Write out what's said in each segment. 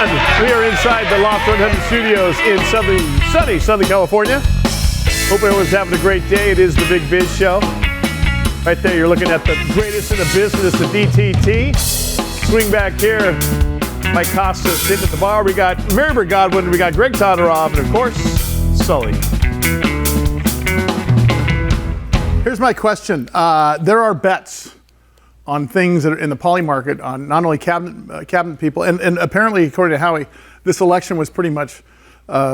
We are inside the Loft 100 studios in sunny Southern California. Hope everyone's having a great day. It is the Big Biz Show. Right there, you're looking at the greatest in the business, the DTT. Swing back here. Mike Costa sitting at the bar. We got Mary Godwin. We got Greg Todorov, and of course, Sully. Here's my question. There are bets on things that are in the poly market on not only cabinet people, and apparently, according to Howie, this election was pretty much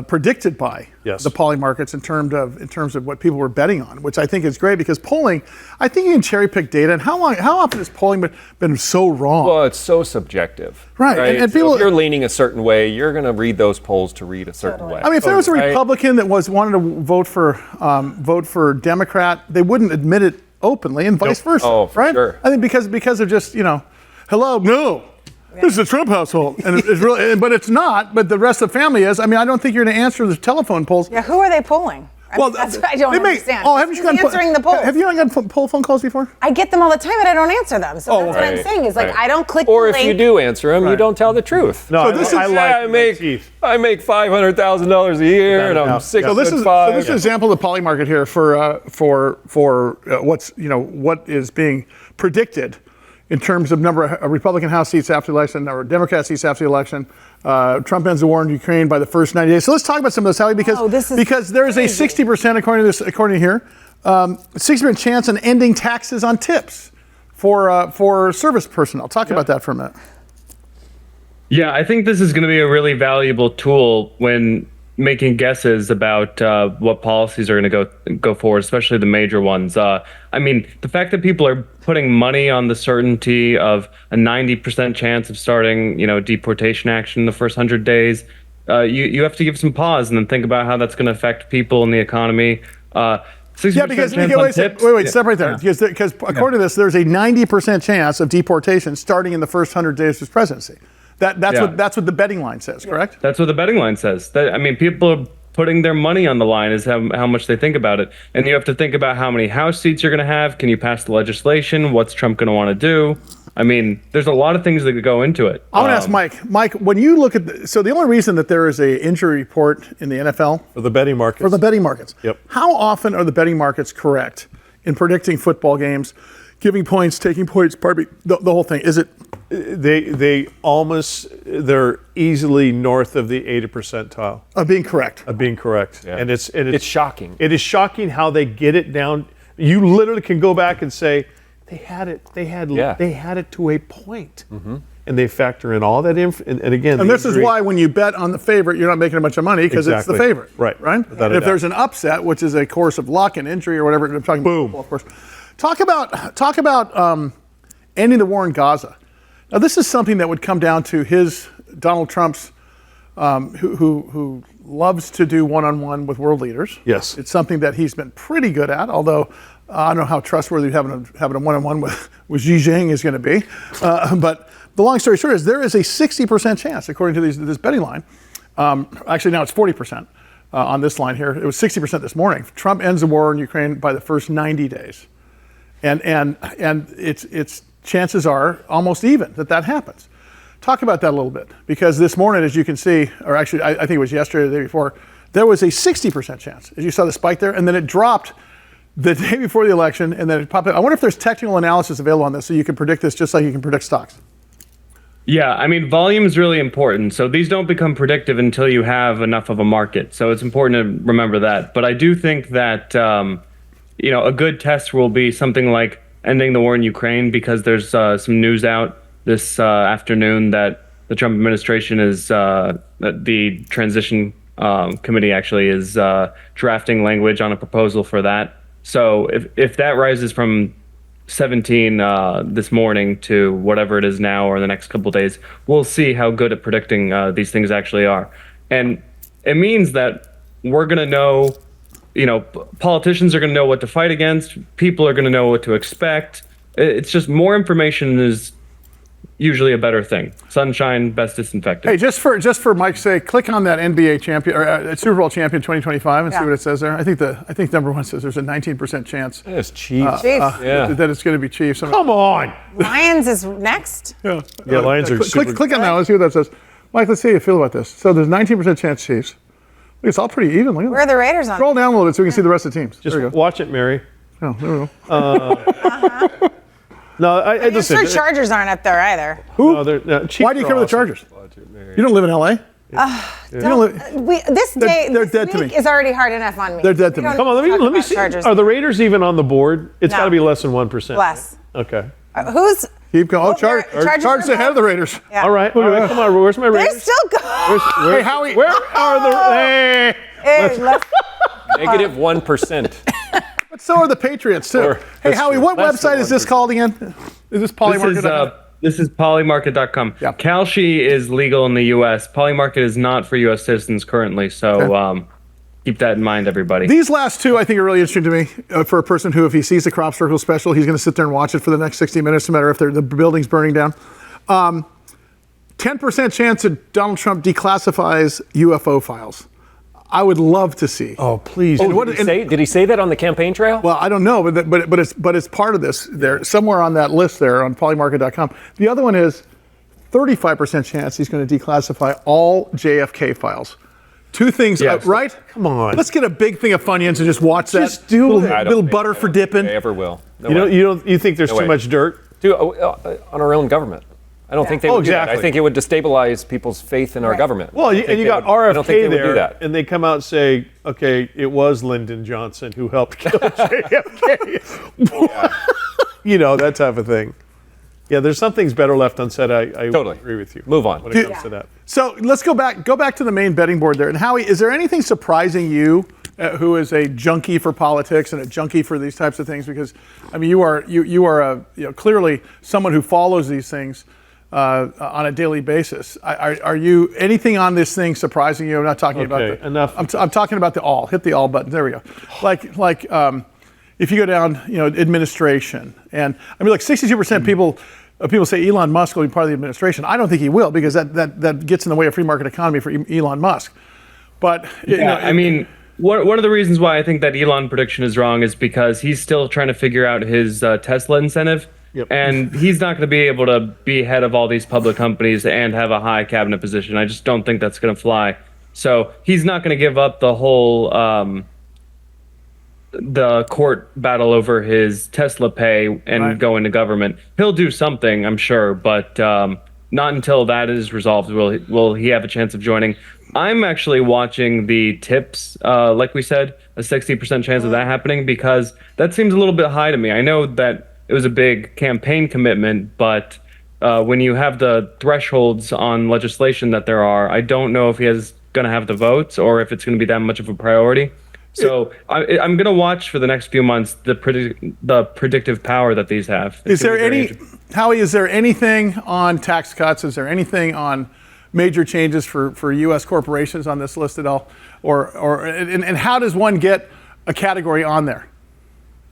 predicted by the poly markets in terms of what people were betting on, which I think is great because polling, I think you can cherry pick data. And how often has polling been so wrong? Well, it's so subjective, right? And so people, if you're leaning a certain way, you're going to read those polls to read a certain way. I mean, if there was a Republican that wanted to vote for Democrat, they wouldn't admit it openly, and vice versa. Oh, for right? sure. I think because of just hello, no. This is a Trump household, and it's really, but it's not. But the rest of the family is. I mean, I don't think you're going to answer the telephone polls. Yeah, who are they polling? That's what I don't understand. Oh, haven't you gotten answering the polls? Have you not gotten poll phone calls before? I get them all the time, but I don't answer them. So that's what I'm saying. Is like I don't click. Or the if link. you do answer them, you don't tell the truth. No, so I make $500,000 a year, and I'm 6'5". So this is an example of the poly market here for what is being predicted in terms of number of Republican House seats after the election, or Democrat seats after the election. Trump ends the war in Ukraine by the first 90 days. So let's talk about some of this, Howie, because there is a 60%, according to here, 60% chance on ending taxes on tips for service personnel. Talk about that for a minute. Yeah, I think this is going to be a really valuable tool when making guesses about what policies are going to go forward, especially the major ones. I mean, the fact that people are putting money on the certainty of a 90% chance of starting, deportation action in the first 100 days, you have to give some pause and then think about how that's going to affect people and the economy. Wait, step right there. Because according to this, there's a 90% chance of deportation starting in the first 100 days of his presidency. That's what the betting line says, correct? That's what the betting line says. People are putting their money on the line is how much they think about it. And you have to think about how many House seats you're going to have. Can you pass the legislation? What's Trump going to want to do? I mean, there's a lot of things that could go into it. I want to ask Mike. Mike, when you look at the only reason that there is a injury report in the NFL for the betting markets. Yep. How often are the betting markets correct in predicting football games, giving points, taking points? Pardon me. The whole thing is it. They're easily north of the 80th percentile of being correct. Yeah. And it's shocking. It is shocking how they get it down. You literally can go back and say they had it to a point. Mm-hmm. And they factor in all that and again. And this is why when you bet on the favorite, you're not making a bunch of money because it's the favorite. Right. And if there's an upset, which is a course of luck and injury or whatever, I'm talking about football, of course. Talk about ending the war in Gaza. Now, this is something that would come down to Donald Trump's, who loves to do one-on-one with world leaders. Yes. It's something that he's been pretty good at, although I don't know how trustworthy having a one-on-one with Xi Jinping is going to be. But the long story short is there is a 60% chance, according to this betting line. Actually, now it's 40% on this line here. It was 60% this morning. Trump ends the war in Ukraine by the first 90 days. And it's chances are almost even that happens. Talk about that a little bit, because this morning, as you can see, or actually I think it was yesterday or the day before, there was a 60% chance. As you saw the spike there, and then it dropped the day before the election, and then it popped up. I wonder if there's technical analysis available on this so you can predict this just like you can predict stocks. Yeah, I mean, volume is really important. So these don't become predictive until you have enough of a market. So it's important to remember that. But I do think that, a good test will be something like ending the war in Ukraine, because there's some news out this afternoon that the Trump administration is, that the transition committee actually is drafting language on a proposal for that. So if that rises from 17 this morning to whatever it is now or the next couple of days, we'll see how good at predicting these things actually are. And it means that we're going to know, politicians are going to know what to fight against. People are going to know what to expect. It's just more information is usually a better thing. Sunshine, best disinfectant. Hey, just for Mike's sake, click on that NBA champion or Super Bowl champion 2025 and see what it says there. I think number one says there's a 19% chance. It's Chiefs. That it's going to be Chiefs. Come on. Lions is next. Yeah, Lions are super. Click on that. Let's see what that says. Mike, let's see how you feel about this. So there's 19% chance Chiefs. It's all pretty even. Look at Where are the Raiders on? Scroll down a little bit so we can see the rest of the teams. Just watch it, Mary. Oh, there we go. No, I I'm sure Chargers aren't up there either. Who? No, Why do you cover the Chargers? You don't live in L.A.? This dead to me. is already hard enough on me. They're dead to me. Come on, let me see. Chargers. Are the Raiders even on the board? It's No. got to be less than 1%. Less. Okay. Who's? Keep going. Oh, Chargers Chargers are ahead of the Raiders. Yeah. All right, come on. Where's my They're Raiders? still good. Hey, Howie. Where are the? Hey. Negative 1%. But so are the Patriots, too. Hey, Howie, what website is this called again? Is this Polymarket? This is polymarket.com. Yeah. Kalshi is legal in the U.S. Polymarket is not for U.S. citizens currently, so keep that in mind, everybody. These last two, I think, are really interesting to me for a person who, if he sees the crop circle special, he's going to sit there and watch it for the next 60 minutes, no matter if the building's burning down. 10% chance that Donald Trump declassifies UFO files. I would love to see. Oh, please. Did he say that on the campaign trail? Well, I don't know, but it's part of this. There, somewhere on that list there on polymarket.com. The other one is 35% chance he's going to declassify all JFK files. Two things, right? Come on. Let's get a big thing of Funyuns and just watch that. Just do that. Little butter for dipping. They ever will. You think there's too much dirt? Dude, on our own government. I don't think they would do that. I think it would destabilize people's faith in our government. Well, and you got RFK I don't think they would do there, that. and they come out and say, okay, it was Lyndon Johnson who helped kill JFK. You know, that type of thing. Yeah, there's some things better left unsaid. I Totally agree with you. Move on. When it comes to that. So let's go back to the main betting board there. And Howie, is there anything surprising you, who is a junkie for politics and a junkie for these types of things? Because I mean, you are clearly someone who follows these things on a daily basis. Are you anything on this thing surprising you? I'm not talking about enough. I'm talking about the all. Hit the all button. There we go. Like if you go down, administration, and I mean, like 62% people say Elon Musk will be part of the administration. I don't think he will, because that gets in the way of free market economy for Elon Musk. But I mean, one of the reasons why I think that Elon prediction is wrong is because he's still trying to figure out his Tesla incentive. Yep. And he's not going to be able to be head of all these public companies and have a high cabinet position. I just don't think that's going to fly. So he's not going to give up the whole the court battle over his Tesla pay and go into government. He'll do something, I'm sure, but not until that is resolved will he have a chance of joining. I'm actually watching the tips, like we said, a 60% chance of that happening, because that seems a little bit high to me. I know that it was a big campaign commitment, but when you have the thresholds on legislation that there are, I don't know if he is going to have the votes or if it's going to be that much of a priority. So I'm going to watch for the next few months the predictive power that these have. Is there anything on tax cuts? Is there anything on major changes for U.S. corporations on this list at all? And how does one get a category on there?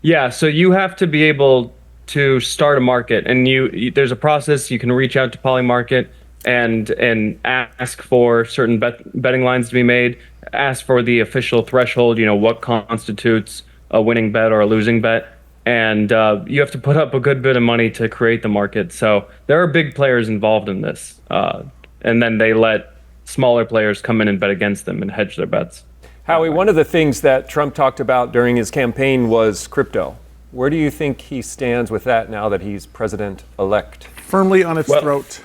Yeah, so you have to be able to start a market, and there's a process. You can reach out to Polymarket and ask for certain betting lines to be made, ask for the official threshold, what constitutes a winning bet or a losing bet, and you have to put up a good bit of money to create the market. So there are big players involved in this, and then they let smaller players come in and bet against them and hedge their bets. Howie, one of the things that Trump talked about during his campaign was crypto. Where do you think he stands with that now that he's president-elect? Firmly on its throat.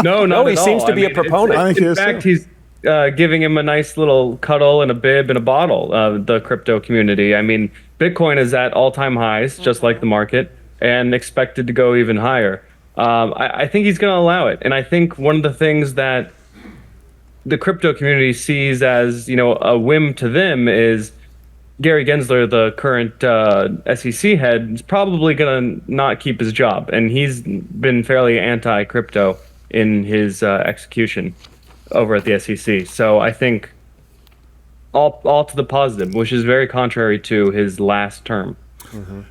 No, he seems to be a proponent. In fact, he's giving him a nice little cuddle and a bib and a bottle, the crypto community. I mean, Bitcoin is at all-time highs, just like the market, and expected to go even higher. I think he's going to allow it. And I think one of the things that the crypto community sees as, a whim to them is Gary Gensler, the current SEC head, is probably going to not keep his job. And he's been fairly anti-crypto in his execution over at the SEC. So I think all to the positive, which is very contrary to his last term. Mm-hmm.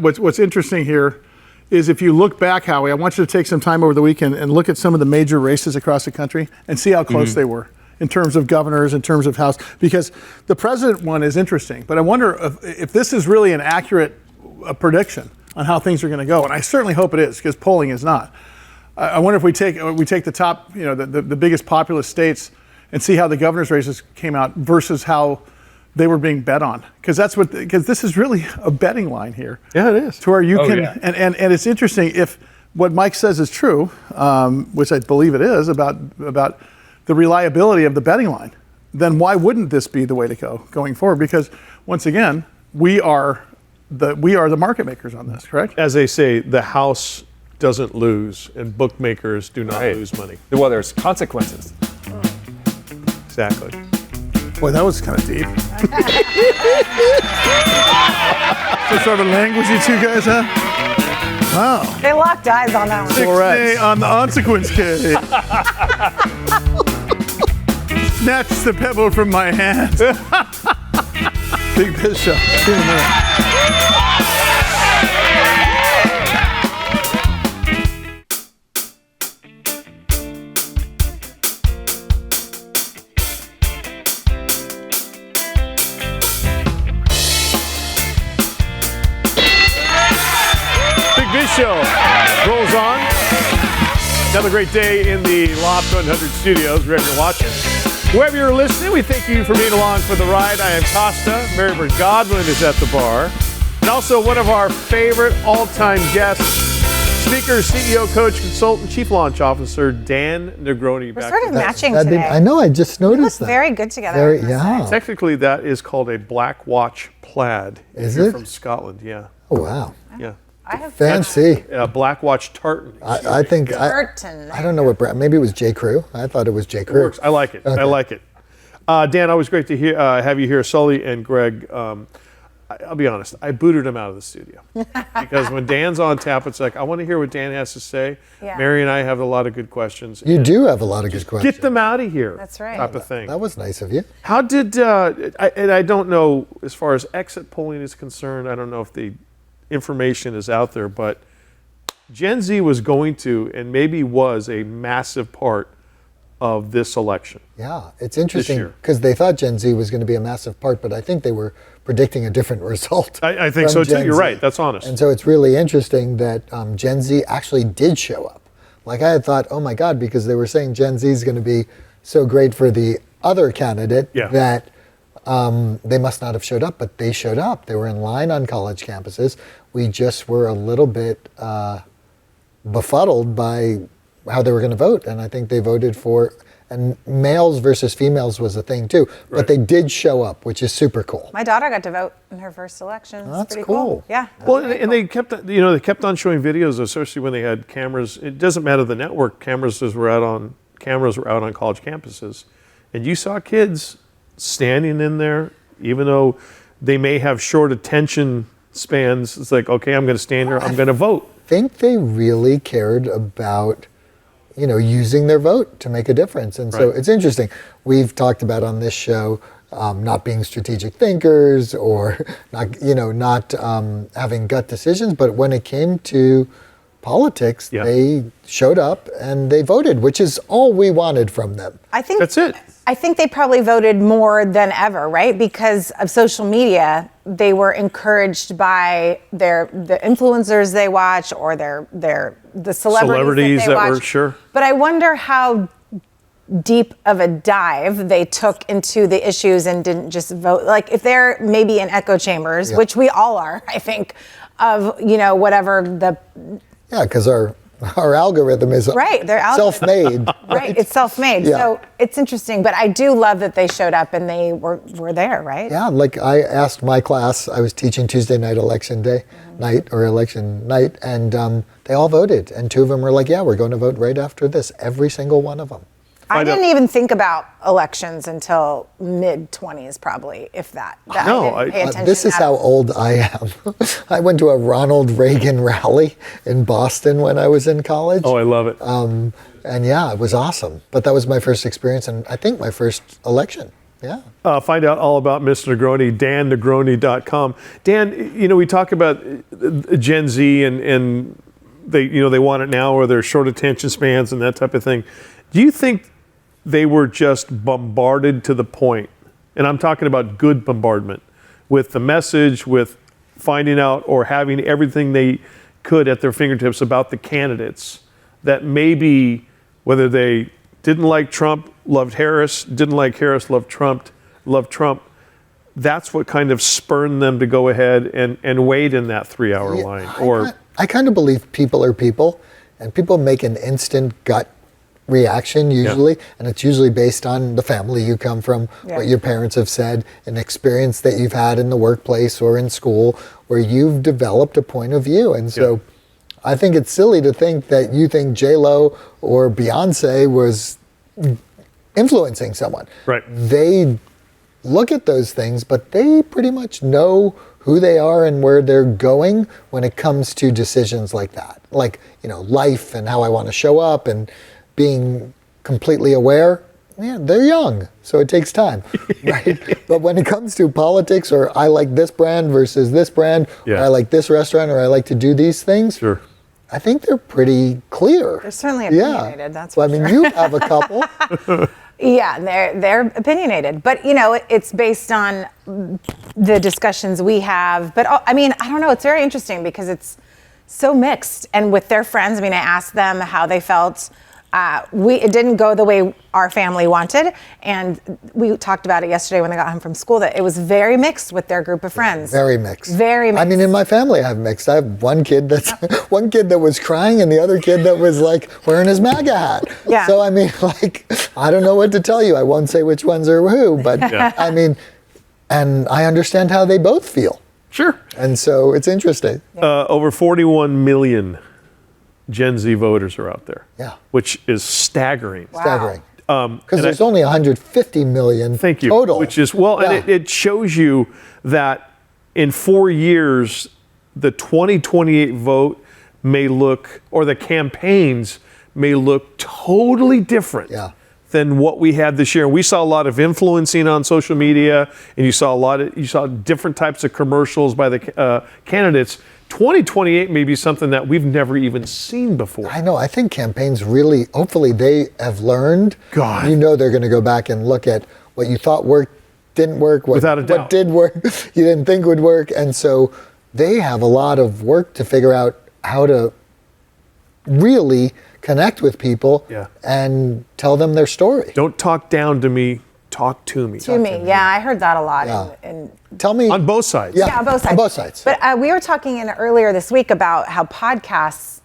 What's interesting here is, if you look back, Howie, I want you to take some time over the weekend and look at some of the major races across the country and see how close they were in terms of governors, in terms of House, because the president one is interesting. But I wonder if this is really an accurate prediction on how things are going to go. And I certainly hope it is, because polling is not. I wonder if we take the top, the biggest populous states and see how the governor's races came out versus how they were being bet on, because this is really a betting line here. Yeah, it is. To where you and it's interesting if what Mike says is true, which I believe it is about the reliability of the betting line. Then why wouldn't this be the way to go going forward? Because once again, we are the market makers on this, correct? As they say, the house doesn't lose, and bookmakers do not lose money. Well, there's consequences. Exactly. Boy, that was kind of deep. Some sort of language you two guys have? Wow. They locked eyes on that one. 6-day on the consequence case. Snatch the pebble from my hand. Big Biz Show. See you in a minute. Show rolls on. Another great day in the Loft 100 studios, wherever you're watching. Wherever you're listening, we thank you for being along for the ride. I am Costa. Marybird Godwin is at the bar. And also one of our favorite all-time guests, speaker, CEO, coach, consultant, chief launch officer, Dan Negroni. We're sort of matching today. I know, I just noticed that. Very good together. Yeah. Technically, that is called a Black Watch plaid. Is You're it? from Scotland, yeah. Oh, wow. Yeah. I have Fancy. Black Watch tartan. I think, Tartan. I don't know what brand, maybe it was J. Crew. I thought it was J. Crew. Works. I like it. Okay. I like it. Dan, always great to have you here. Sully and Greg, I'll be honest, I booted him out of the studio. Because when Dan's on tap, it's like, I want to hear what Dan has to say. Yeah. Mary and I have a lot of good questions. You do have a lot of good questions. Get them out of here. That's right. Type of thing. That was nice of you. How did, I don't know, as far as exit polling is concerned, I don't know if the information is out there, but GenZ was going to, and maybe was, a massive part of this election. Yeah, it's interesting year. because they thought Gen Z was going to be a massive part, but I think they were predicting a different result. I think so from too. Gen You're Z. right. That's honest. And so it's really interesting that Gen Z actually did show up. Like I had thought, oh my God, because they were saying Gen Z is going to be so great for the other candidate that they must not have showed up, but they showed up. They were in line on college campuses. We just were a little bit befuddled by how they were going to vote, and I think they voted for, and males versus females was a thing too, but they did show up, which is super cool. My daughter got to vote in her first election. It's That's pretty cool. Yeah. Well, and they kept, they kept on showing videos, especially when they had cameras. It doesn't matter the network. Cameras were out on college campuses, and you saw kids standing in there, even though they may have short attention spans. It's like, okay, I'm going to stand here. I'm going to vote. I think they really cared about, using their vote to make a difference. And so it's interesting. We've talked about on this show not being strategic thinkers or not having gut decisions. But when it came to politics, they showed up and they voted, which is all we wanted from them. I think that's it. I think they probably voted more than ever, right? Because of social media, they were encouraged by the influencers they watch or the celebrities that watch. Were sure. But I wonder how deep of a dive they took into the issues and didn't just vote. Like if they're maybe in echo chambers, which we all are, I think, of whatever the. Yeah, because our algorithm is self-made. Right, it's self-made. Yeah. So it's interesting, but I do love that they showed up and they were there, right? Yeah, like I asked my class, I was teaching Tuesday night election night, and they all voted. And 2 of them were like, yeah, we're going to vote right after this, every single one of them. I didn't even think about elections until mid-20s, probably, if that. I didn't pay attention this is how old I am. I went to a Ronald Reagan rally in Boston when I was in college. Oh, I love it. And yeah, it was awesome. But that was my first experience, and I think my first election. Yeah. Find out all about Mr. Negroni, dannegroni.com. Dan, we talk about Gen Z and they want it now, or their short attention spans and that type of thing. Do you think they were just bombarded to the point, and I'm talking about good bombardment, with the message, with finding out or having everything they could at their fingertips about the candidates, that maybe whether they didn't like Trump, loved Harris, didn't like Harris, loved Trump, that's what kind of spurned them to go ahead and wait in that 3-hour line. I kind of believe people are people, and people make an instant gut reaction usually, and it's usually based on the family you come from, what your parents have said, an experience that you've had in the workplace or in school where you've developed a point of view. And so I think it's silly to think that you think J-Lo or Beyonce was influencing someone. Right. They look at those things, but they pretty much know who they are and where they're going when it comes to decisions like that. Like, life and how I want to show up and being completely aware. Yeah, they're young, so it takes time, right? But when it comes to politics, or I like this brand versus this brand, or I like this restaurant, or I like to do these things, I think they're pretty clear. They're certainly opinionated, that's for sure. You have a couple. Yeah, they're opinionated, but it's based on the discussions we have. But I don't know. It's very interesting because it's so mixed. And with their friends, I asked them how they felt. It didn't go the way our family wanted, and we talked about it yesterday when they got home from school, that it was very mixed with their group of friends. Very mixed. Very mixed. In my family, I have mixed. I have one kid that was crying, and the other kid that was like wearing his MAGA hat. Yeah. So I don't know what to tell you. I won't say which ones are who, but and I understand how they both feel. Sure. And so it's interesting. Over 41 million Gen Z voters are out there. Yeah. Which is staggering. Wow. Staggering. Because there's only 150 million total. Which is, and it shows you that in 4 years, the 2028 vote may look, or the campaigns may look totally different than what we had this year. And we saw a lot of influencing on social media, and you saw different types of commercials by the candidates. 2028 may be something that we've never even seen before. I know. I think campaigns really, hopefully they have learned. God. They're going to go back and look at what you thought worked, didn't work, Without a doubt. what did work, you didn't think would work. And so they have a lot of work to figure out how to really connect with people and tell them their story. Don't talk down to me. Talk to me. I heard that a lot. Yeah. And Tell me. On both sides. Yeah, on both sides. On both sides. But we were talking earlier this week about how podcasts,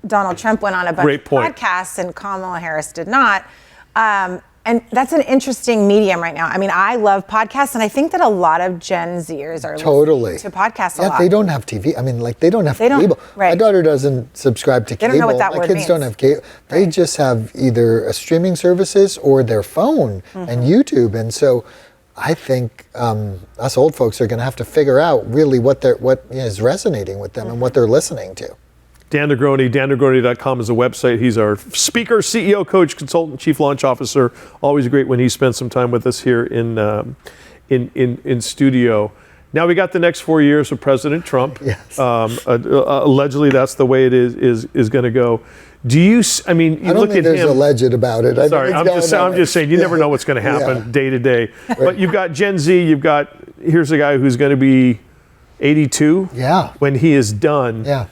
Donald Trump went on a bunch of podcasts and Kamala Harris did not. And that's an interesting medium right now. I love podcasts, and I think that a lot of Gen Zers are listening to podcasts a lot. They don't have TV. they don't have cable. Right. My daughter doesn't subscribe to cable. They don't know what that My word kids means. don't have cable. They just have either a streaming services or their phone and YouTube. And so I think us old folks are going to have to figure out really what is resonating with them and what they're listening to. Dan Negroni, dannegroni.com is a website. He's our speaker, CEO, coach, consultant, chief launch officer. Always great when he spends some time with us here in studio. Now we got the next 4 years of President Trump. Yes. Allegedly, that's the way it is going to go. Do you? You I don't look think at there's him. alleged about it. Sorry, I'm just saying. You never know what's going to happen day to day. But you've got Gen Z. Here's a guy who's going to be 82. Yeah. When he is done. Yeah.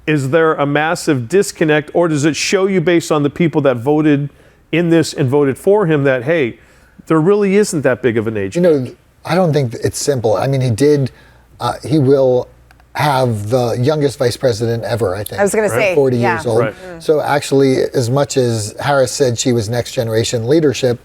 Is there a massive disconnect, or does it show you based on the people that voted in this and voted for him that, hey, there really isn't that big of an age? I don't think it's simple. He will have the youngest vice president ever, I think. I was going to say, 40 years old. Right. So actually, as much as Harris said she was next generation leadership,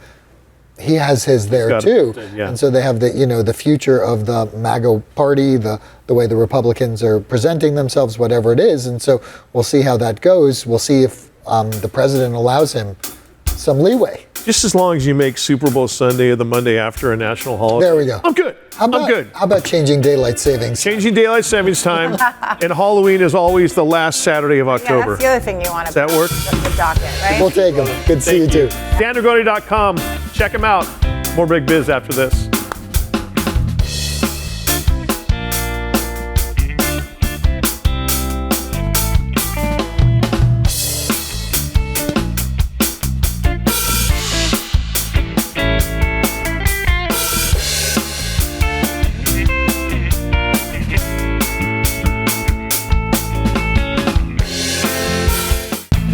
he has his there too. And so they have the future of the MAGA party, the way the Republicans are presenting themselves, whatever it is. And so we'll see how that goes. We'll see if the president allows him some leeway. Just as long as you make Super Bowl Sunday or the Monday after a national holiday. There we go. I'm good. I'm good. How about changing daylight savings? Changing daylight savings time. And Halloween is always the last Saturday of October. Yeah, that's the other thing you want to Does that work? The docket, right? We'll take them. Good to see you too. dannegroni.com. Check him out. More Big Biz after this.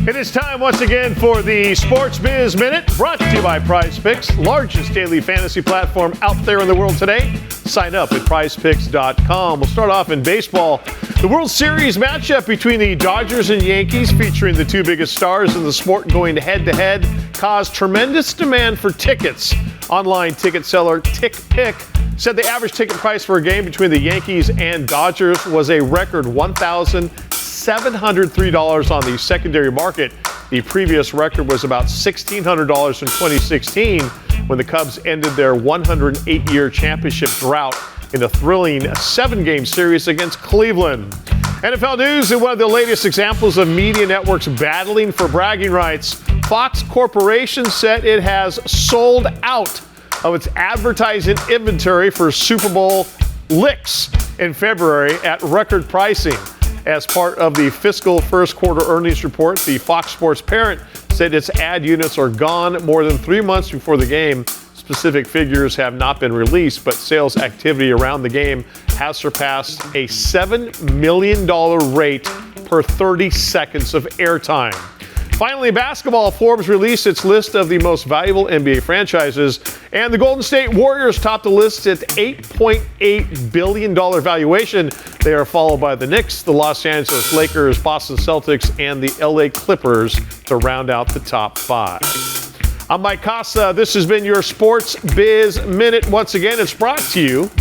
It is time once again for the Sports Biz Minute, brought to you by PrizePicks, largest daily fantasy platform out there in the world today. Sign up at prizepicks.com. We'll start off in baseball. The World Series matchup between the Dodgers and Yankees, featuring the two biggest stars in the sport going head-to-head, caused tremendous demand for tickets. Online ticket seller TickPick said the average ticket price for a game between the Yankees and Dodgers was a record $1,703 on the secondary market. The previous record was about $1,600 in 2016 when the Cubs ended their 108-year championship drought in a thrilling 7-game series against Cleveland. NFL news, in one of the latest examples of media networks battling for bragging rights, Fox Corporation said it has sold out of its advertising inventory for Super Bowl licks in February at record pricing. As part of the fiscal first quarter earnings report, the Fox Sports parent said its ad units are gone more than 3 months before the game. Specific figures have not been released, but sales activity around the game has surpassed a $7 million rate per 30 seconds of airtime. Finally, basketball, Forbes released its list of the most valuable NBA franchises, and the Golden State Warriors topped the list at $8.8 billion valuation. They are followed by the Knicks, the Los Angeles Lakers, Boston Celtics, and the LA Clippers to round out the top 5. I'm Mike Costa. This has been your Sports Biz Minute. Once again, it's brought to you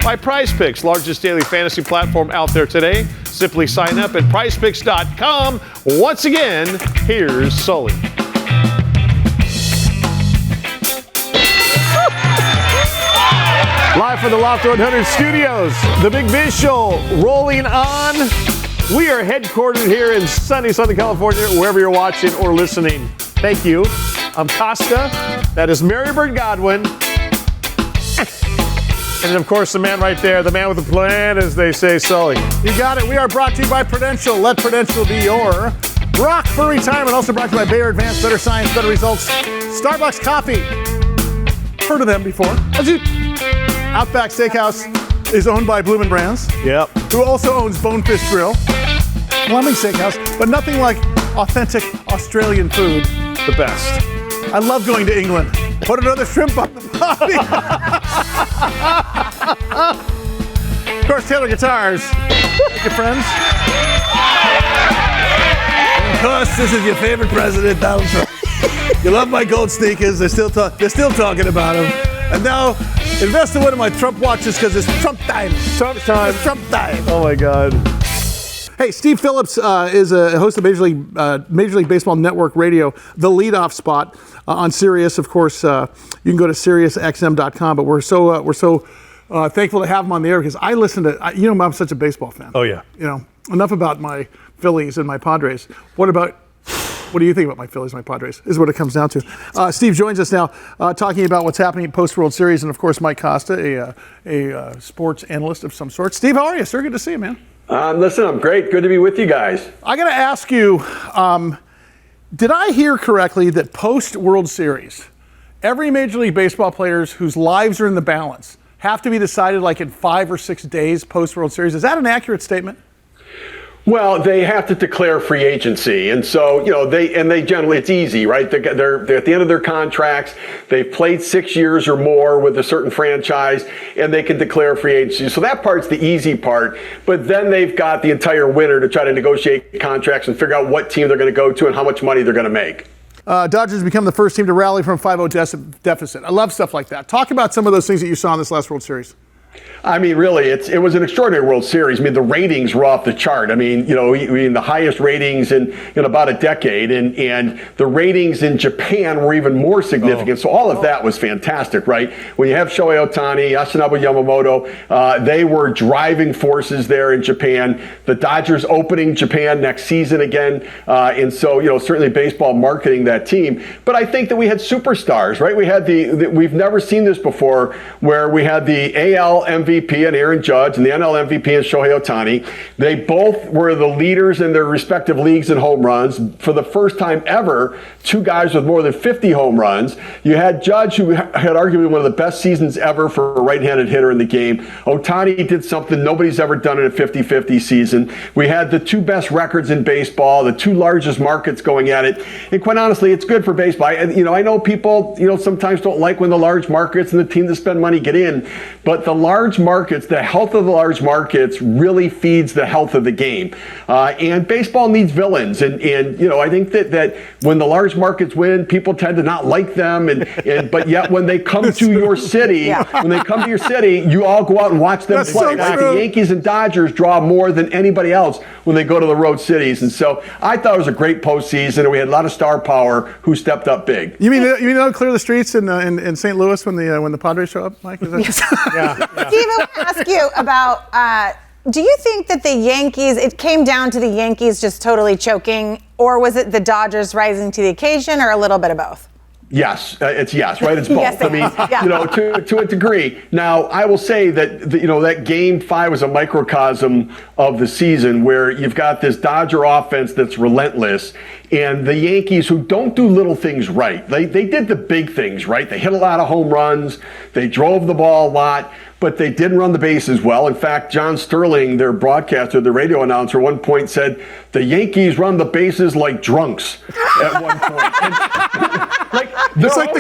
by PrizePicks, largest daily fantasy platform out there today. Simply sign up at prizepicks.com. Once again, here's Sully. Live from the Loft 100 studios, the Big Biz Show rolling on. We are headquartered here in sunny Southern California, wherever you're watching or listening. Thank you. I'm Costa. That is Marybird Godwin. And of course, the man right there, the man with the plan, as they say, Sully. You got it. We are brought to you by Prudential. Let Prudential be your rock for retirement. Also brought to you by Bayer Advanced, better science, better results. Starbucks Coffee. Heard of them before. Outback Steakhouse is owned by Bloomin' Brands. Yep. Who also owns Bonefish Grill. Fleming Steakhouse, but nothing like authentic Australian food. The best. I love going to England. Put another shrimp on the body. Of course, Taylor Guitars. Thank you, friends. And of course, this is your favorite president, Donald Trump. You love my gold sneakers. They're still talking about him. And now, invest in one of my Trump watches because it's Trump time. Trump time. It's Trump time. Oh, my God. Hey, Steve Phillips is a host of Major League Baseball Network Radio, the Leadoff Spot on Sirius. Of course, you can go to SiriusXM.com. But we're so thankful to have him on the air because I listen to. I'm such a baseball fan. Oh yeah. Enough about my Phillies and my Padres. What do you think about my Phillies and my Padres? Is what it comes down to. Steve joins us now, talking about what's happening post World Series, and of course, Mike Costa, a sports analyst of some sort. Steve, how are you, sir? Good to see you, man. Listen, I'm great. Good to be with you guys. I got to ask you, did I hear correctly that post-World Series, every Major League Baseball players whose lives are in the balance have to be decided like in 5 or 6 days post-World Series? Is that an accurate statement? Well, they have to declare free agency, and so they generally, it's easy, right? They're at the end of their contracts. They've played 6 years or more with a certain franchise, and they can declare free agency. So that part's the easy part. But then they've got the entire winter to try to negotiate contracts and figure out what team they're going to go to and how much money they're going to make. Dodgers become the first team to rally from 5-0 deficit. I love stuff like that. Talk about some of those things that you saw in this last World Series. I mean, really, it was an extraordinary World Series. I mean, the ratings were off the chart. I mean, the highest ratings in about a decade, and the ratings in Japan were even more significant. So all of that was fantastic, right? When you have Shohei Ohtani, Yoshinobu Yamamoto, they were driving forces there in Japan. The Dodgers opening Japan next season again, and so certainly baseball marketing that team. But I think that we had superstars, right? We had we've never seen this before, where we had the AL AL MVP and Aaron Judge and the NL MVP and Shohei Ohtani. They both were the leaders in their respective leagues in home runs. For the first time ever, two guys with more than 50 home runs. You had Judge, who had arguably one of the best seasons ever for a right-handed hitter in the game. Ohtani did something nobody's ever done in a 50-50 season. We had the two best records in baseball, the two largest markets going at it. And quite honestly, it's good for baseball. I know people, sometimes don't like when the large markets and the teams that spend money get in, but the large markets, the health of the large markets really feeds the health of the game. And baseball needs villains. And I think that when the large markets win, people tend to not like them. But yet when they come to your city, you all go out and watch them play. So like true. the Yankees and Dodgers draw more than anybody else when they go to the road cities. And so I thought it was a great postseason, and we had a lot of star power who stepped up big. You mean they'll clear the streets in St. Louis when the Padres show up, Mike? Is that Steve, I want to ask you about, do you think that the Yankees, it came down to the Yankees just totally choking, or was it the Dodgers rising to the occasion, or a little bit of both? Yes, it's yes, right? It's both. Yes, I mean, to a degree. Now, I will say that, that Game 5 was a microcosm of the season where you've got this Dodger offense that's relentless, and the Yankees, who don't do little things right. They did the big things right. They hit a lot of home runs. They drove the ball a lot, but they didn't run the bases well. In fact, John Sterling, their broadcaster, the radio announcer, at one point said, the Yankees run the bases like drunks at one point. It's like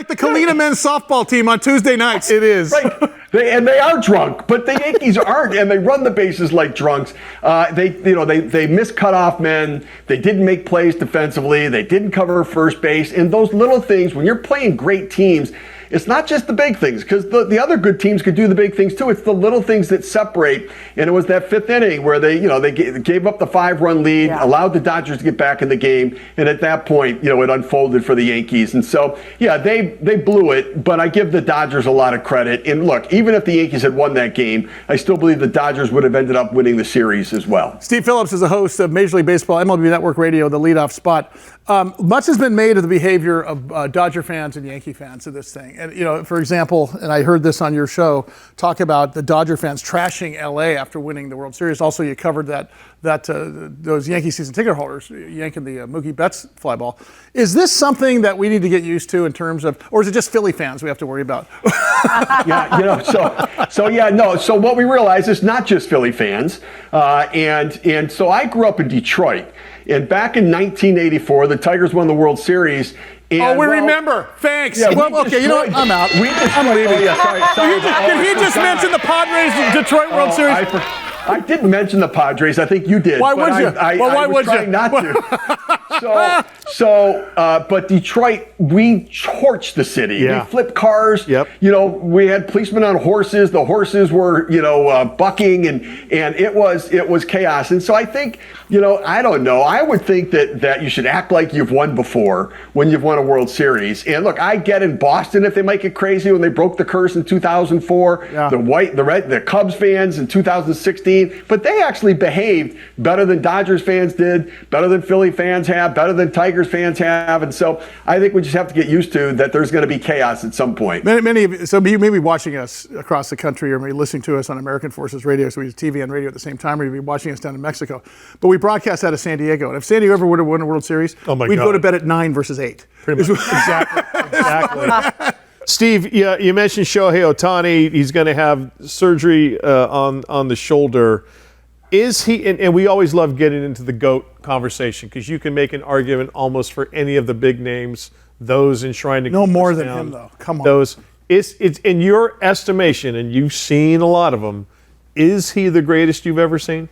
the Kalina men's softball team on Tuesday nights. It is. Right. They are drunk, but the Yankees aren't, and they run the bases like drunks. They miss cutoff men. They didn't make plays defensively. They didn't cover first base. And those little things, when you're playing great teams, it's not just the big things, because the other good teams could do the big things too. It's the little things that separate. And it was that fifth inning where they gave up the 5-run lead, allowed the Dodgers to get back in the game, and at that point, it unfolded for the Yankees. And so, they blew it, but I give the Dodgers a lot of credit. And look, even if the Yankees had won that game, I still believe the Dodgers would have ended up winning the series as well. Steve Phillips is the host of Major League Baseball, MLB Network Radio, the Leadoff Spot. Much has been made of the behavior of Dodger fans and Yankee fans of this thing. And, for example, and I heard this on your show, talk about the Dodger fans trashing L.A. after winning the World Series. Also, you covered those Yankee season ticket holders yanking the Mookie Betts fly ball. Is this something that we need to get used to in terms of, or is it just Philly fans we have to worry about? So what we realize is not just Philly fans. And so I grew up in Detroit. And back in 1984, the Tigers won the World Series. And, remember. Thanks. Yeah, okay, you know what? I'm out. I'm leaving. Did he just mention the Padres Detroit World Series? I didn't mention the Padres. I think you did. Why would you? I was trying not to. But Detroit, we torched the city. Yeah. We flipped cars. Yep. We had policemen on horses. The horses were, bucking, and it was chaos. And so I think, I don't know. I would think that you should act like you've won before when you've won a World Series. And look, I get in Boston if they might get crazy when they broke the curse in 2004. Yeah. The Cubs fans in 2016. But they actually behaved better than Dodgers fans did, better than Philly fans have, better than Tigers fans have. And so I think we just have to get used to that there's going to be chaos at some point. Many of you, so you may be watching us across the country or maybe listening to us on American Forces Radio, so we use TV and radio at the same time, or you'd be watching us down in Mexico. But we broadcast out of San Diego. And if San Diego ever would have won a World Series, we'd go to bed at 9 versus 8. Pretty much. Exactly. Steve, you mentioned Shohei Ohtani. He's going to have surgery on the shoulder. Is he, and we always love getting into the GOAT conversation because you can make an argument almost for any of the big names, those enshrined in. No more than him, though. Come on. Those, it's in your estimation, and you've seen a lot of them, is he the greatest you've ever seen?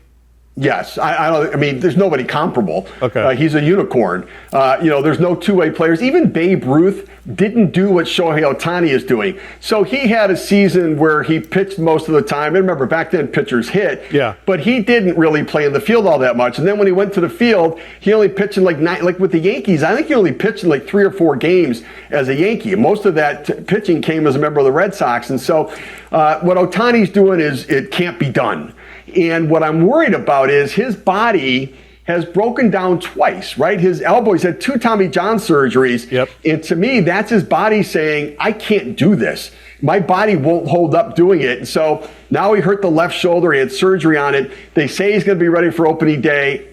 Yes, I mean, there's nobody comparable. Okay. He's a unicorn. There's no two-way players. Even Babe Ruth didn't do what Shohei Ohtani is doing. So he had a season where he pitched most of the time. And remember, back then pitchers hit. Yeah. But he didn't really play in the field all that much. And then when he went to the field, he only pitched in like with the Yankees. I think he only pitched in like 3 or 4 games as a Yankee. Most of that pitching came as a member of the Red Sox. And so what Ohtani's doing is it can't be done. And what I'm worried about is his body has broken down twice, right? His elbow, he's had 2 Tommy John surgeries. Yep. And to me, that's his body saying, I can't do this. My body won't hold up doing it. And so now he hurt the left shoulder. He had surgery on it. They say he's going to be ready for opening day.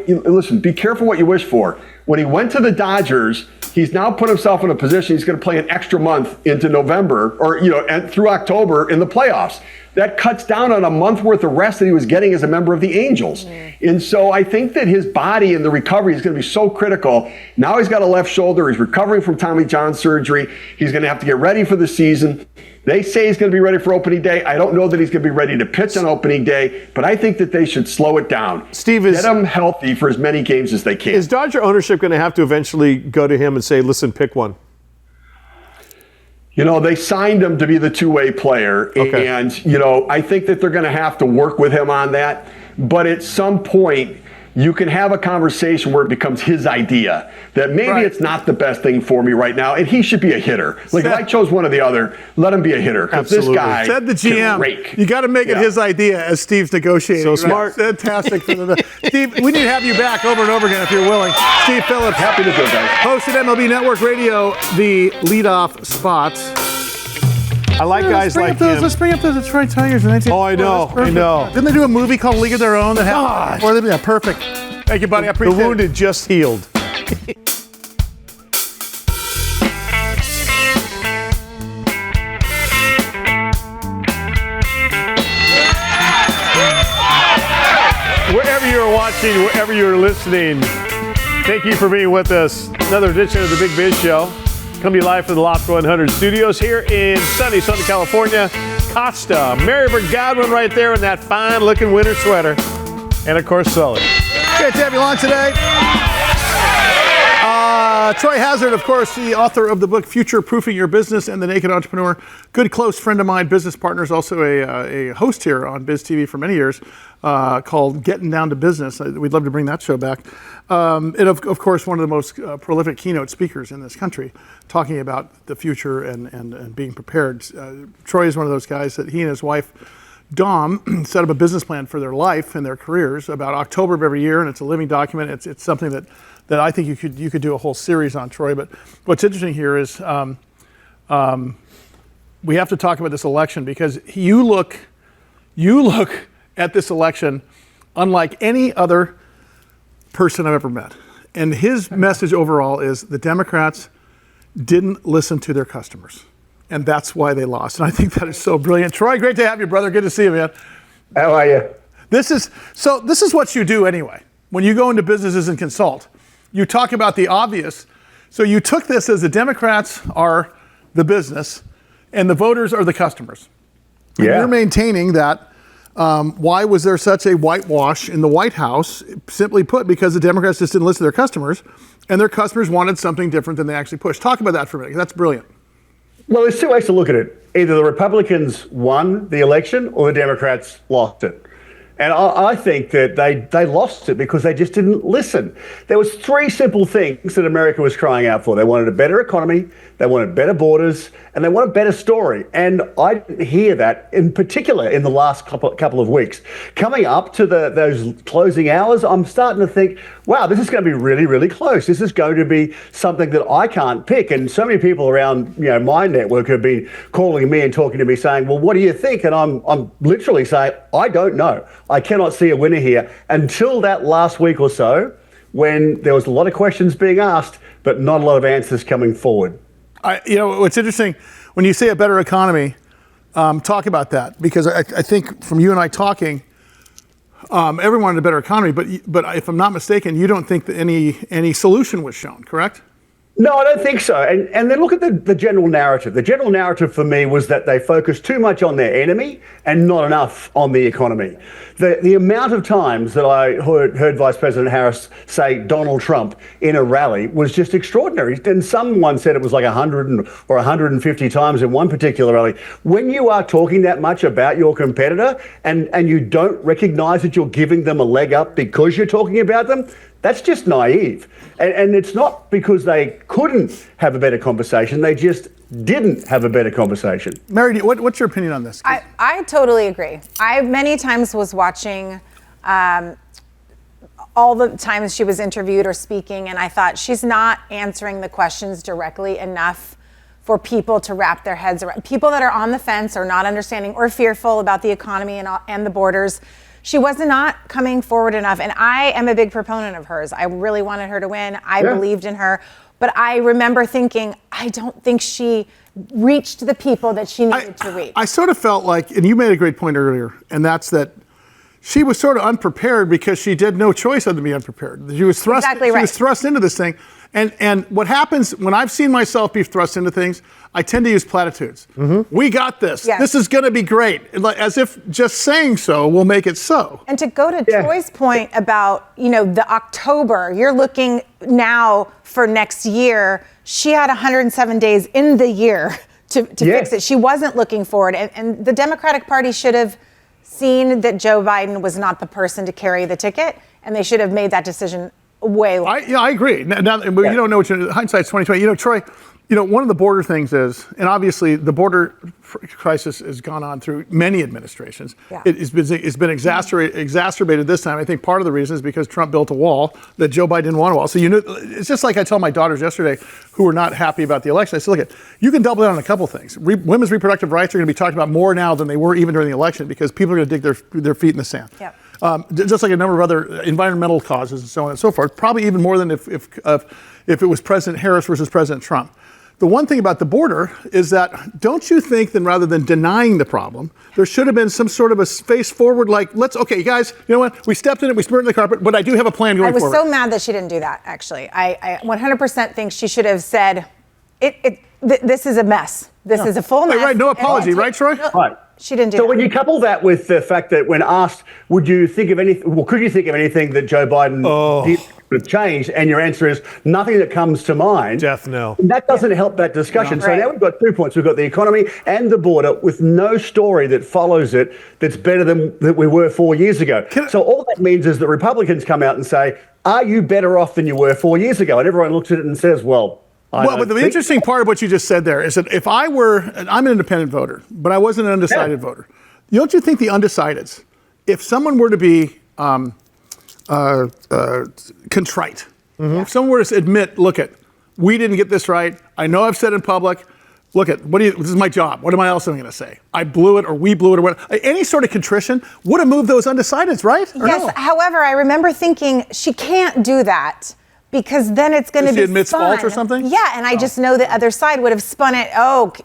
Listen, be careful what you wish for. When he went to the Dodgers, he's now put himself in a position he's going to play an extra month into November or, and through October in the playoffs. That cuts down on a month worth of rest that he was getting as a member of the Angels. And so I think that his body and the recovery is going to be so critical. Now he's got a left shoulder. He's recovering from Tommy John surgery. He's going to have to get ready for the season. They say he's going to be ready for opening day. I don't know that he's going to be ready to pitch on opening day, but I think that they should slow it down. Steve, get him healthy for as many games as they can. Is Dodger ownership going to have to eventually go to him and say, listen, pick one? They signed him to be the two-way player. Okay. And, I think that they're going to have to work with him on that. But at some point, you can have a conversation where it becomes his idea that maybe it's not the best thing for me right now, and he should be a hitter. Like, if I chose one or the other, let him be a hitter. Because this guy said the GM. can rake. You got to make it his idea as Steve's negotiating. So smart. Fantastic. Steve, we need to have you back over and over again if you're willing. Steve Phillips. Happy to do it, guys. Hosted MLB Network Radio, the Leadoff Spot. I like guys like him. Let's bring up the Detroit Tigers. Oh, I know. Didn't they do a movie called League of Their Own? Yeah, perfect. Thank you, buddy. I appreciate it. The wounded just healed. Wherever you're watching, wherever you're listening, thank you for being with us. Another edition of the Big Biz Show. Coming to you live from the Loft 100 studios here in sunny Southern California. Costa, Marybird Godwin right there in that fine-looking winter sweater. And, of course, Sully. Great to have you along today. Troy Hazard, of course, the author of the book Future Proofing Your Business and the Naked Entrepreneur. Good close friend of mine, business partners, also a host here on BizTV for many years called Getting Down to Business. We'd love to bring that show back. And of course, one of the most prolific keynote speakers in this country, talking about the future and being prepared. Troy is one of those guys that he and his wife, Dom, set up a business plan for their life and their careers about October of every year, and it's a living document. It's something that I think you could do a whole series on, Troy. But what's interesting here is we have to talk about this election because you look at this election unlike any other person I've ever met. And his message overall is the Democrats didn't listen to their customers. And that's why they lost. And I think that is so brilliant. Troy, great to have you, brother. Good to see you, man. How are you? This is what you do anyway. When you go into businesses and consult, you talk about the obvious. So you took this as the Democrats are the business and the voters are the customers. And you're maintaining that. Why was there such a whitewash in the White House? Simply put, because the Democrats just didn't listen to their customers, and their customers wanted something different than they actually pushed. Talk about that for a minute. That's brilliant. Well, there's two ways to look at it. Either the Republicans won the election or the Democrats lost it. And I think that they lost it because they just didn't listen. There was three simple things that America was crying out for. They wanted a better economy, they wanted better borders, and they wanted a better story. And I didn't hear that, in particular, in the last couple of weeks. Coming up to those closing hours, I'm starting to think, wow, this is going to be really, really close. This is going to be something that I can't pick. And so many people around my network have been calling me and talking to me saying, well, what do you think? And I'm literally saying, I don't know. I cannot see a winner here until that last week or so when there was a lot of questions being asked, but not a lot of answers coming forward. What's interesting, when you say a better economy, talk about that, because I think from you and I talking, everyone wanted a better economy, but if I'm not mistaken, you don't think that any solution was shown, correct? No, I don't think so. And then look at the general narrative. The general narrative for me was that they focused too much on their enemy and not enough on the economy. The amount of times that I heard Vice President Harris say Donald Trump in a rally was just extraordinary. And someone said it was like 100 or 150 times in one particular rally. When you are talking that much about your competitor and you don't recognize that you're giving them a leg up because you're talking about them, that's just naive. And it's not because they couldn't have a better conversation. They just didn't have a better conversation. Mary, what's your opinion on this? I totally agree. I many times was watching all the times she was interviewed or speaking, and I thought she's not answering the questions directly enough for people to wrap their heads around. People that are on the fence or not understanding or fearful about the economy and the borders. She was not coming forward enough, and I am a big proponent of hers. I really wanted her to win. I believed in her, but I remember thinking, I don't think she reached the people that she needed to reach. I sort of felt like, and you made a great point earlier, and that's that she was sort of unprepared because she did no choice other than be unprepared. She was thrust. Exactly right. She was thrust into this thing, and what happens when I've seen myself be thrust into things, I tend to use platitudes. We got this. Yes. This is going to be great, as if just saying so will make it so. And to go to Troy's point about, the October, you're looking now for next year. She had 107 days in the year to fix it. She wasn't looking forward, and the Democratic Party should have seen that Joe Biden was not the person to carry the ticket, and they should have made that decision way later. I agree. Now, you don't know what hindsight's 2020. Troy, one of the border things is, and obviously the border crisis has gone on through many administrations. Yeah. It's been exacerbated this time. I think part of the reason is because Trump built a wall that Joe Biden didn't want a wall. So it's just like I tell my daughters yesterday who were not happy about the election. I said, look, you can double down on a couple things. Women's reproductive rights are going to be talked about more now than they were even during the election because people are going to dig their feet in the sand. Yep. Just like a number of other environmental causes and so on and so forth. Probably even more than if it was President Harris versus President Trump. The one thing about the border is that, don't you think that rather than denying the problem, there should have been some sort of a face forward, like, okay, guys, you know what? We stepped in it, we smeared in the carpet, but I do have a plan going forward. I was so mad that she didn't do that, actually. I 100% think she should have said, this is a mess. This is a full mess. Right, no apology, right, Troy? Right. She didn't do so that. when you couple that with the fact that when asked, could you think of anything that Joe Biden did have changed, and your answer is nothing that comes to mind. Jeff, no. That doesn't help that discussion. No. So now we've got 2 points. We've got the economy and the border with no story that follows it that's better than that we were 4 years ago. So all that means is that Republicans come out and say, are you better off than you were 4 years ago? And everyone looks at it and says, but the interesting part of what you just said there is that if I'm an independent voter, but I wasn't an undecided voter. Don't you think the undecideds, if someone were to be contrite, if someone were to admit, we didn't get this right. I know I've said in public, this is my job. What am I else going to say? I blew it, or we blew it, or what? Any sort of contrition would have moved those undecideds, right? Or yes. No? However, I remember thinking she can't do that. Because then it's going to be she admits spun. fault or something? Yeah, and I just know the other side would have spun it.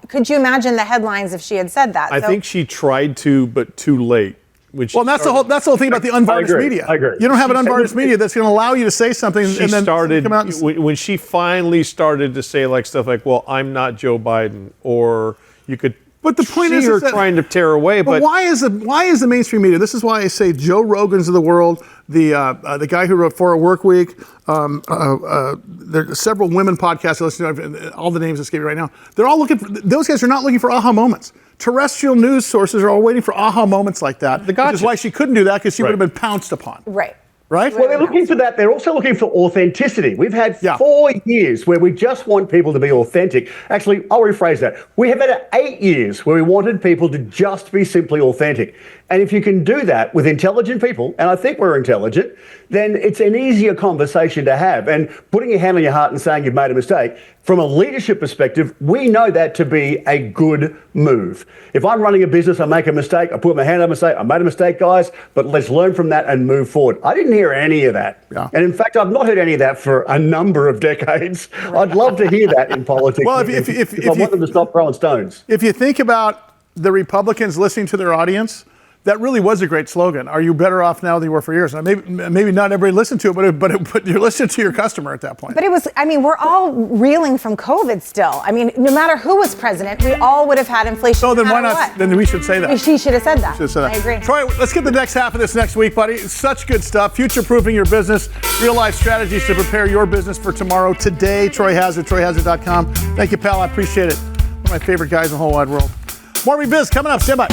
Could you imagine the headlines if she had said that? I think she tried to, but too late. That's the whole thing about the unvarnished media. I agree. You don't have an unvarnished media that's going to allow you to say something and then come out and when she finally started to say stuff like, well, I'm not Joe Biden, or you could But the point is her that, trying to tear away. But why is the mainstream media? This is why I say Joe Rogan's of the world, the guy who wrote For a Work Week. There's several women podcasts I listen to. All the names escape me right now. They're all looking for. Those guys are not looking for aha moments. Terrestrial news sources are all waiting for aha moments like that. Which is why she couldn't do that, because she would have been pounced upon. Right. Right? Well, they're looking for that. They're also looking for authenticity. We've had 4 years where we just want people to be authentic. Actually, I'll rephrase that. We have had 8 years where we wanted people to just be simply authentic. And if you can do that with intelligent people, and I think we're intelligent, then it's an easier conversation to have. And putting your hand on your heart and saying you've made a mistake, from a leadership perspective, we know that to be a good move. If I'm running a business, I make a mistake, I put my hand on and say, I made a mistake, guys, but let's learn from that and move forward. I didn't hear any of that. Yeah. And in fact, I've not heard any of that for a number of decades. I'd love to hear that in politics. Well, if I want them to stop throwing stones. If you think about the Republicans listening to their audience, that really was a great slogan. Are you better off now than you were for years? Now, maybe not everybody listened to it, but you're listening to your customer at that point. But we're all reeling from COVID still. No matter who was president, we all would have had inflation. So then no why not? What. Then we should say that. She should have said that. I agree. Troy, let's get the next half of this next week, buddy. Such good stuff. Future-proofing your business. Real-life strategies to prepare your business for tomorrow. Today, Troy Hazard, TroyHazard.com. Thank you, pal. I appreciate it. One of my favorite guys in the whole wide world. More Biz coming up. Stand by.